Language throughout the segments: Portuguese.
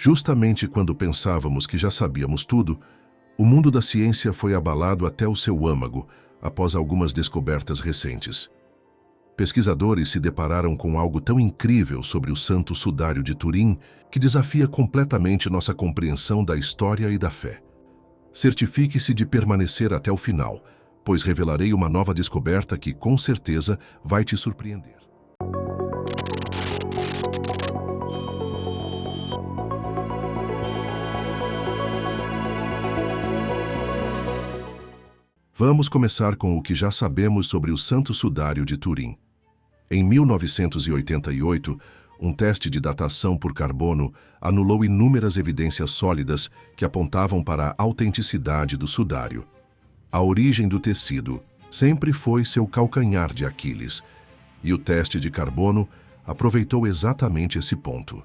Justamente quando pensávamos que já sabíamos tudo, o mundo da ciência foi abalado até o seu âmago após algumas descobertas recentes. Pesquisadores se depararam com algo tão incrível sobre o Santo Sudário de Turim que desafia completamente nossa compreensão da história e da fé. Certifique-se de permanecer até o final, pois revelarei uma nova descoberta que, com certeza, vai te surpreender. Vamos começar com o que já sabemos sobre o Santo Sudário de Turim. Em 1988, um teste de datação por carbono anulou inúmeras evidências sólidas que apontavam para a autenticidade do sudário. A origem do tecido sempre foi seu calcanhar de Aquiles, e o teste de carbono aproveitou exatamente esse ponto.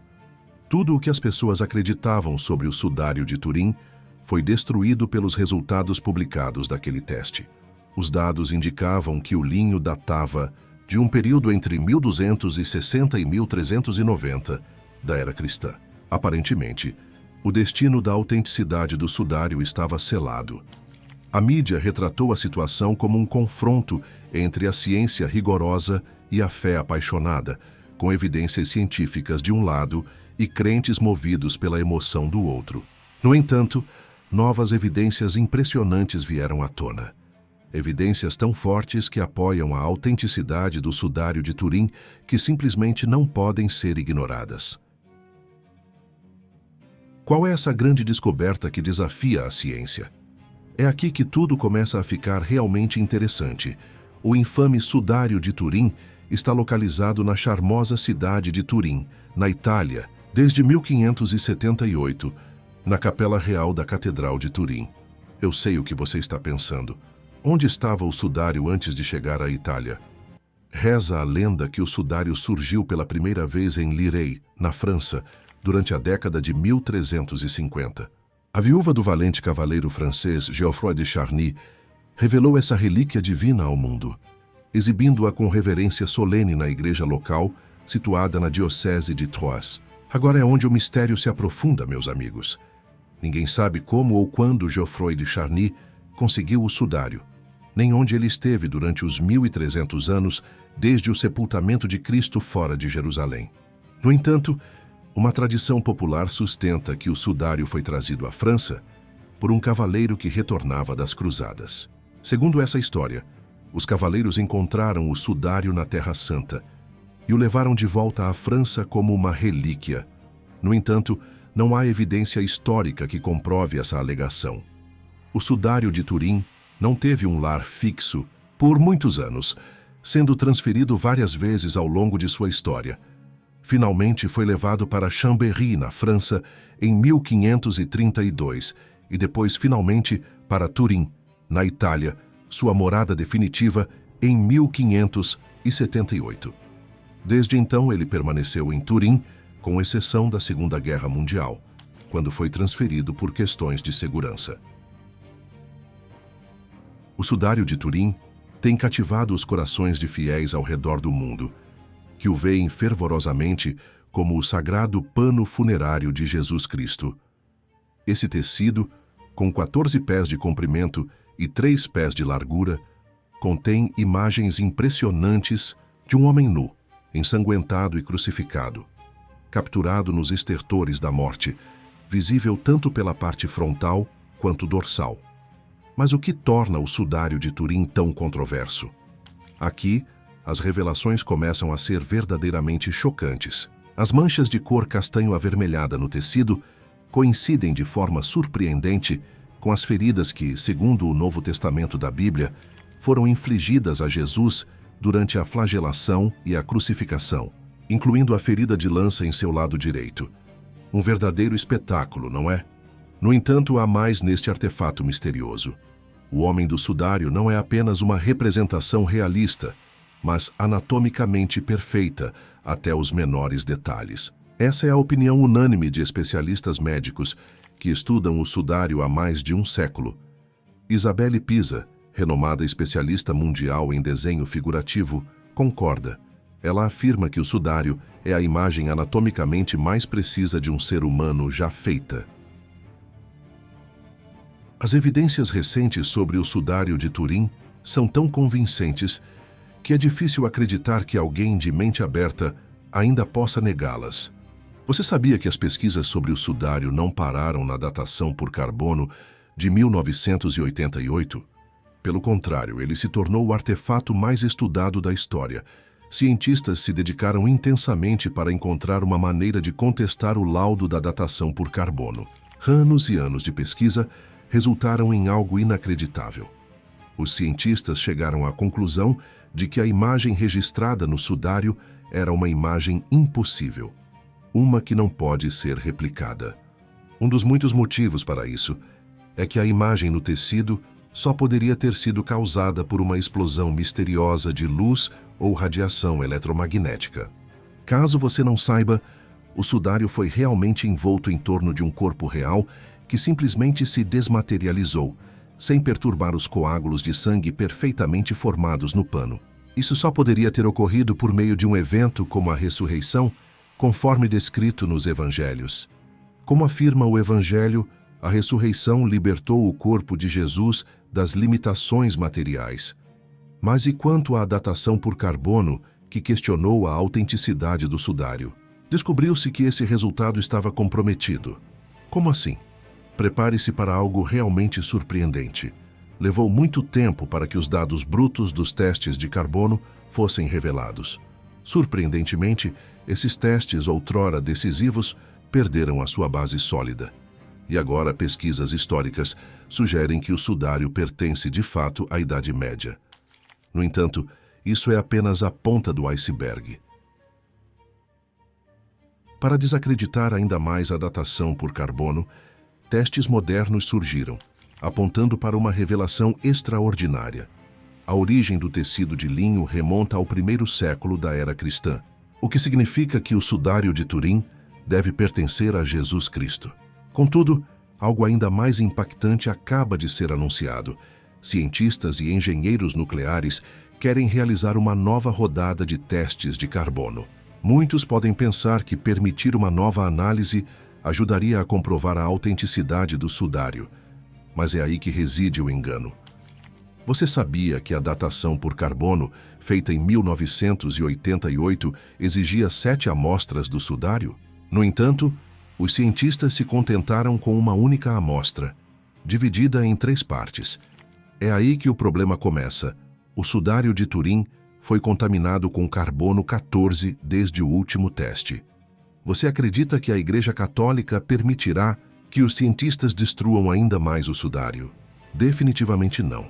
Tudo o que as pessoas acreditavam sobre o Sudário de Turim foi destruído pelos resultados publicados daquele teste. Os dados indicavam que o linho datava de um período entre 1260 e 1390 da era cristã. Aparentemente, o destino da autenticidade do sudário estava selado. A mídia retratou a situação como um confronto entre a ciência rigorosa e a fé apaixonada, com evidências científicas de um lado e crentes movidos pela emoção do outro. No entanto, novas evidências impressionantes vieram à tona. Evidências tão fortes que apoiam a autenticidade do Sudário de Turim que simplesmente não podem ser ignoradas. Qual é essa grande descoberta que desafia a ciência? É aqui que tudo começa a ficar realmente interessante. O infame Sudário de Turim está localizado na charmosa cidade de Turim, na Itália, desde 1578, na Capela Real da Catedral de Turim. Eu sei o que você está pensando. Onde estava o sudário antes de chegar à Itália? Reza a lenda que o sudário surgiu pela primeira vez em Lirey, na França, durante a década de 1350. A viúva do valente cavaleiro francês Geoffroy de Charny revelou essa relíquia divina ao mundo, exibindo-a com reverência solene na igreja local, situada na diocese de Troyes. Agora é onde o mistério se aprofunda, meus amigos. Ninguém sabe como ou quando Geoffroy de Charny conseguiu o sudário, nem onde ele esteve durante os 1300 anos desde o sepultamento de Cristo fora de Jerusalém. No entanto, uma tradição popular sustenta que o sudário foi trazido à França por um cavaleiro que retornava das cruzadas. Segundo essa história, os cavaleiros encontraram o sudário na Terra Santa e o levaram de volta à França como uma relíquia. No entanto, não há evidência histórica que comprove essa alegação. O Sudário de Turim não teve um lar fixo por muitos anos, sendo transferido várias vezes ao longo de sua história. Finalmente foi levado para Chambéry, na França, em 1532, e depois finalmente para Turim, na Itália, sua morada definitiva em 1578. Desde então ele permaneceu em Turim, com exceção da Segunda Guerra Mundial, quando foi transferido por questões de segurança. O Sudário de Turim tem cativado os corações de fiéis ao redor do mundo, que o veem fervorosamente como o sagrado pano funerário de Jesus Cristo. Esse tecido, com 14 pés de comprimento e 3 pés de largura, contém imagens impressionantes de um homem nu, ensanguentado e crucificado, capturado nos estertores da morte, visível tanto pela parte frontal quanto dorsal. Mas o que torna o Sudário de Turim tão controverso? Aqui, as revelações começam a ser verdadeiramente chocantes. As manchas de cor castanho-avermelhada no tecido coincidem de forma surpreendente com as feridas que, segundo o Novo Testamento da Bíblia, foram infligidas a Jesus durante a flagelação e a crucificação, incluindo a ferida de lança em seu lado direito. Um verdadeiro espetáculo, não é? No entanto, há mais neste artefato misterioso. O homem do sudário não é apenas uma representação realista, mas anatomicamente perfeita até os menores detalhes. Essa é a opinião unânime de especialistas médicos que estudam o sudário há mais de um século. Isabelle Pisa, renomada especialista mundial em desenho figurativo, concorda. Ela afirma que o sudário é a imagem anatomicamente mais precisa de um ser humano já feita. As evidências recentes sobre o sudário de Turim são tão convincentes que é difícil acreditar que alguém de mente aberta ainda possa negá-las. Você sabia que as pesquisas sobre o sudário não pararam na datação por carbono de 1988? Pelo contrário, ele se tornou o artefato mais estudado da história. Cientistas se dedicaram intensamente para encontrar uma maneira de contestar o laudo da datação por carbono. Anos e anos de pesquisa resultaram em algo inacreditável. Os cientistas chegaram à conclusão de que a imagem registrada no sudário era uma imagem impossível, uma que não pode ser replicada. Um dos muitos motivos para isso é que a imagem no tecido só poderia ter sido causada por uma explosão misteriosa de luz ou radiação eletromagnética. Caso você não saiba, o sudário foi realmente envolto em torno de um corpo real que simplesmente se desmaterializou, sem perturbar os coágulos de sangue perfeitamente formados no pano. Isso só poderia ter ocorrido por meio de um evento como a ressurreição, conforme descrito nos Evangelhos. Como afirma o Evangelho, a ressurreição libertou o corpo de Jesus das limitações materiais. Mas e quanto à datação por carbono, que questionou a autenticidade do sudário? Descobriu-se que esse resultado estava comprometido. Como assim? Prepare-se para algo realmente surpreendente. Levou muito tempo para que os dados brutos dos testes de carbono fossem revelados. Surpreendentemente, esses testes, outrora decisivos, perderam a sua base sólida. E agora pesquisas históricas sugerem que o sudário pertence de fato à Idade Média. No entanto, isso é apenas a ponta do iceberg. Para desacreditar ainda mais a datação por carbono, testes modernos surgiram, apontando para uma revelação extraordinária. A origem do tecido de linho remonta ao primeiro século da era cristã, o que significa que o sudário de Turim deve pertencer a Jesus Cristo. Contudo, algo ainda mais impactante acaba de ser anunciado. Cientistas e engenheiros nucleares querem realizar uma nova rodada de testes de carbono. Muitos podem pensar que permitir uma nova análise ajudaria a comprovar a autenticidade do sudário, mas é aí que reside o engano. Você sabia que a datação por carbono, feita em 1988, exigia 7 amostras do sudário? No entanto, os cientistas se contentaram com uma única amostra, dividida em 3 partes. É aí que o problema começa. O sudário de Turim foi contaminado com carbono 14 desde o último teste. Você acredita que a Igreja Católica permitirá que os cientistas destruam ainda mais o sudário? Definitivamente não.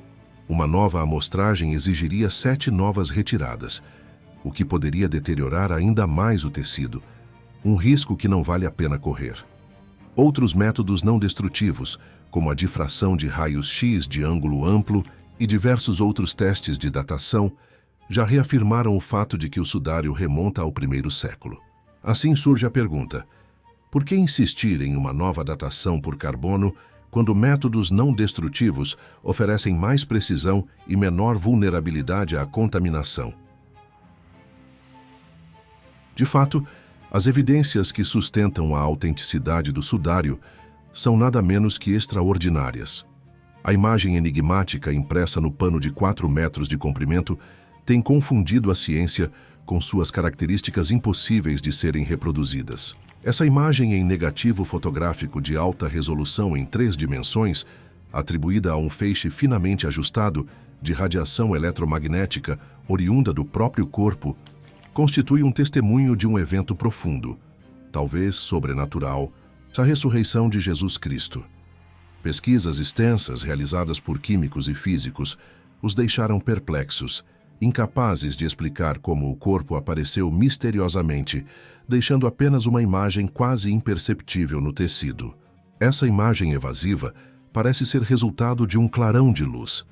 Uma nova amostragem exigiria 7 novas retiradas, o que poderia deteriorar ainda mais o tecido, um risco que não vale a pena correr. Outros métodos não destrutivos, como a difração de raios-x de ângulo amplo e diversos outros testes de datação, já reafirmaram o fato de que o sudário remonta ao primeiro século. Assim surge a pergunta: por que insistir em uma nova datação por carbono quando métodos não destrutivos oferecem mais precisão e menor vulnerabilidade à contaminação? De fato, as evidências que sustentam a autenticidade do sudário são nada menos que extraordinárias. A imagem enigmática impressa no pano de 4 metros de comprimento tem confundido a ciência com suas características impossíveis de serem reproduzidas. Essa imagem em negativo fotográfico de alta resolução em 3 dimensões, atribuída a um feixe finamente ajustado de radiação eletromagnética oriunda do próprio corpo, constitui um testemunho de um evento profundo, talvez sobrenatural, a ressurreição de Jesus Cristo. Pesquisas extensas realizadas por químicos e físicos os deixaram perplexos, incapazes de explicar como o corpo apareceu misteriosamente, deixando apenas uma imagem quase imperceptível no tecido. Essa imagem evasiva parece ser resultado de um clarão de luz,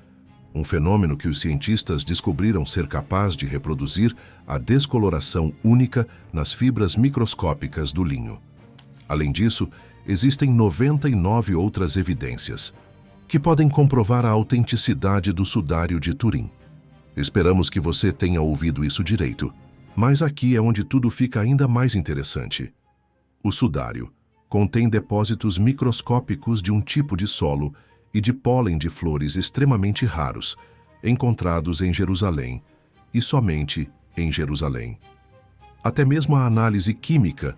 um fenômeno que os cientistas descobriram ser capaz de reproduzir a descoloração única nas fibras microscópicas do linho. Além disso, existem 99 outras evidências que podem comprovar a autenticidade do sudário de Turim. Esperamos que você tenha ouvido isso direito. Mas aqui é onde tudo fica ainda mais interessante. O sudário contém depósitos microscópicos de um tipo de solo e de pólen de flores extremamente raros, encontrados em Jerusalém, e somente em Jerusalém. Até mesmo a análise química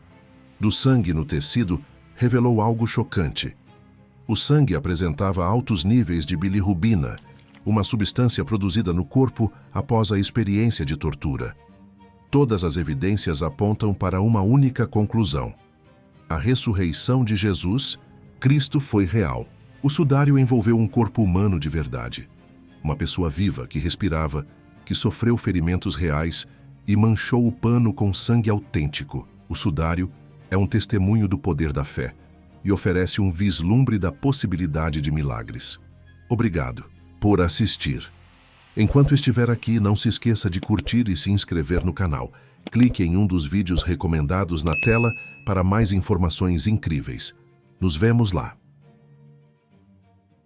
do sangue no tecido revelou algo chocante. O sangue apresentava altos níveis de bilirrubina, uma substância produzida no corpo após a experiência de tortura. Todas as evidências apontam para uma única conclusão: a ressurreição de Jesus, Cristo foi real. O sudário envolveu um corpo humano de verdade. Uma pessoa viva que respirava, que sofreu ferimentos reais e manchou o pano com sangue autêntico. O sudário é um testemunho do poder da fé e oferece um vislumbre da possibilidade de milagres. Obrigado por assistir. Enquanto estiver aqui, não se esqueça de curtir e se inscrever no canal. Clique em um dos vídeos recomendados na tela para mais informações incríveis. Nos vemos lá.